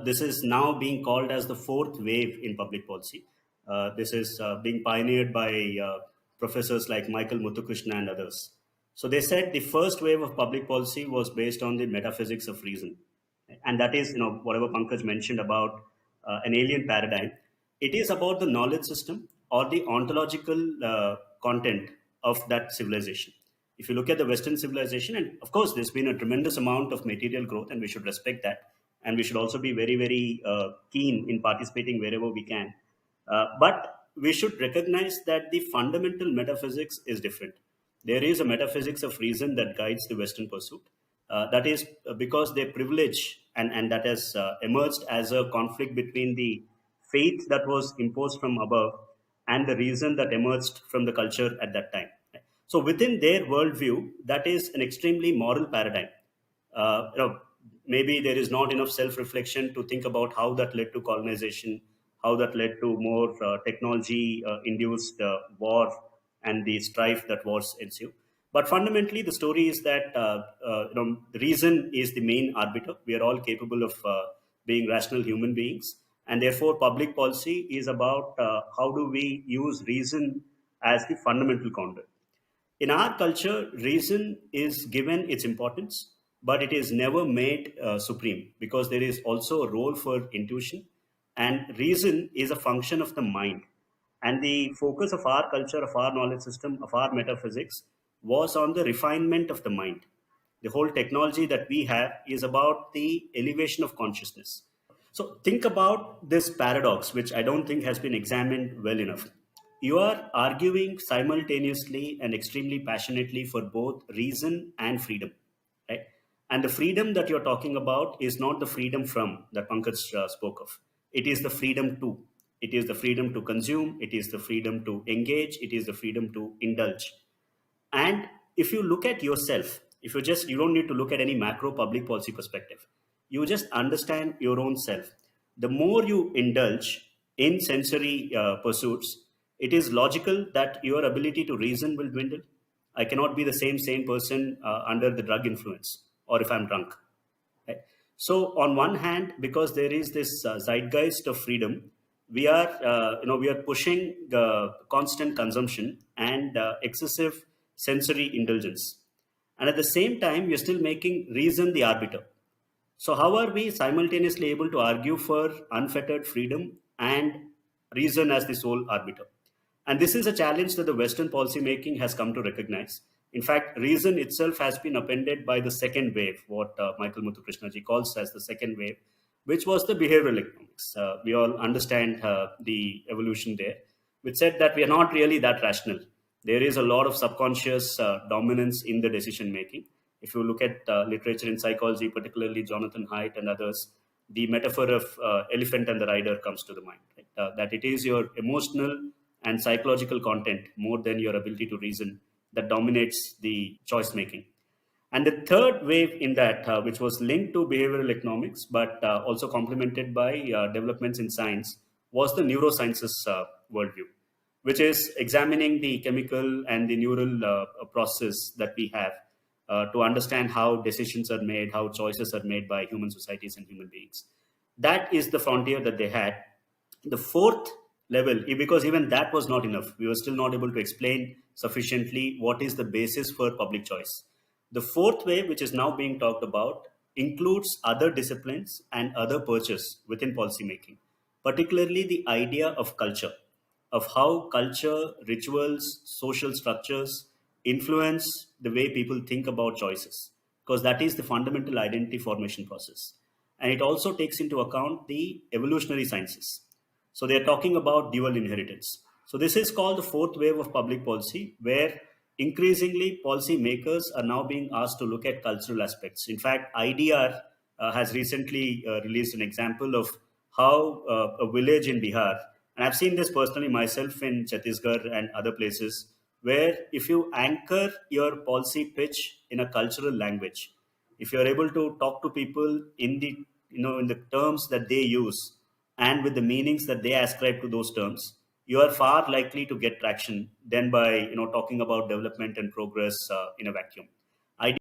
This is now being called as the fourth wave in public policy. This is being pioneered by professors like Michael Muthukrishna and others. So they said the first wave of public policy was based on the metaphysics of reason, and that is, whatever Pankaj mentioned about an alien paradigm. It is about the knowledge system or the ontological content of that civilization. If you look at the Western civilization, and of course, there's been a tremendous amount of material growth, and we should respect that, and we should also be very, very keen in participating wherever we can. But we should recognize that the fundamental metaphysics is different. There is a metaphysics of reason that guides the Western pursuit. That is because their privilege, and that has emerged as a conflict between the faith that was imposed from above and the reason that emerged from the culture at that time. So within their worldview, that is an extremely moral paradigm. uh, you know, Maybe there is not enough self-reflection to think about how that led to colonization, how that led to more technology-induced war and the strife that wars ensue. But fundamentally, the story is that reason is the main arbiter. We are all capable of being rational human beings, and therefore, public policy is about how do we use reason as the fundamental conduit. In our culture, reason is given its importance, but it is never made supreme because there is also a role for intuition, and reason is a function of the mind. And the focus of our culture, of our knowledge system, of our metaphysics was on the refinement of the mind. The whole technology that we have is about the elevation of consciousness. So think about this paradox, which I don't think has been examined well enough. You are arguing simultaneously and extremely passionately for both reason and freedom, right? And the freedom that you're talking about is not the freedom from that Pankaj spoke of. It is the freedom to. It is the freedom to consume. It is the freedom to engage. It is the freedom to indulge. And if you look at yourself, if you don't need to look at any macro public policy perspective, you just understand your own self. The more you indulge in sensory pursuits, it is logical that your ability to reason will dwindle. I cannot be the same sane person under the drug influence or if I'm drunk. Right? So on one hand, because there is this zeitgeist of freedom, we are pushing constant consumption and excessive sensory indulgence, and at the same time, we are still making reason the arbiter. So how are we simultaneously able to argue for unfettered freedom and reason as the sole arbiter? And this is a challenge that the Western policymaking has come to recognize. In fact, reason itself has been appended by the second wave, what Michael Muthukrishnaji calls as the second wave, which was the behavioral economics. We all understand the evolution there, which said that we are not really that rational. There is a lot of subconscious dominance in the decision making. If you look at literature in psychology, particularly Jonathan Haidt and others, the metaphor of elephant and the rider comes to the mind. Right? That it is your emotional and psychological content more than your ability to reason that dominates the choice making. And the third wave in that, which was linked to behavioral economics, but also complemented by developments in science, was the neurosciences worldview, which is examining the chemical and the neural process that we have to understand how decisions are made, how choices are made by human societies and human beings. That is the frontier that they had. The fourth level, because even that was not enough, we were still not able to explain sufficiently what is the basis for public choice. The fourth wave, which is now being talked about, includes other disciplines and other purchase within policymaking, particularly the idea of culture, of how culture, rituals, social structures influence the way people think about choices, because that is the fundamental identity formation process. And it also takes into account the evolutionary sciences. So they're talking about dual inheritance. So this is called the fourth wave of public policy, where increasingly policy makers are now being asked to look at cultural aspects. In fact, IDR has recently released an example of how a village in Bihar, and I've seen this personally myself in Chhattisgarh and other places, where if you anchor your policy pitch in a cultural language, if you're able to talk to people in the in the terms that they use and with the meanings that they ascribe to those terms, you are far likely to get traction than by talking about development and progress in a vacuum.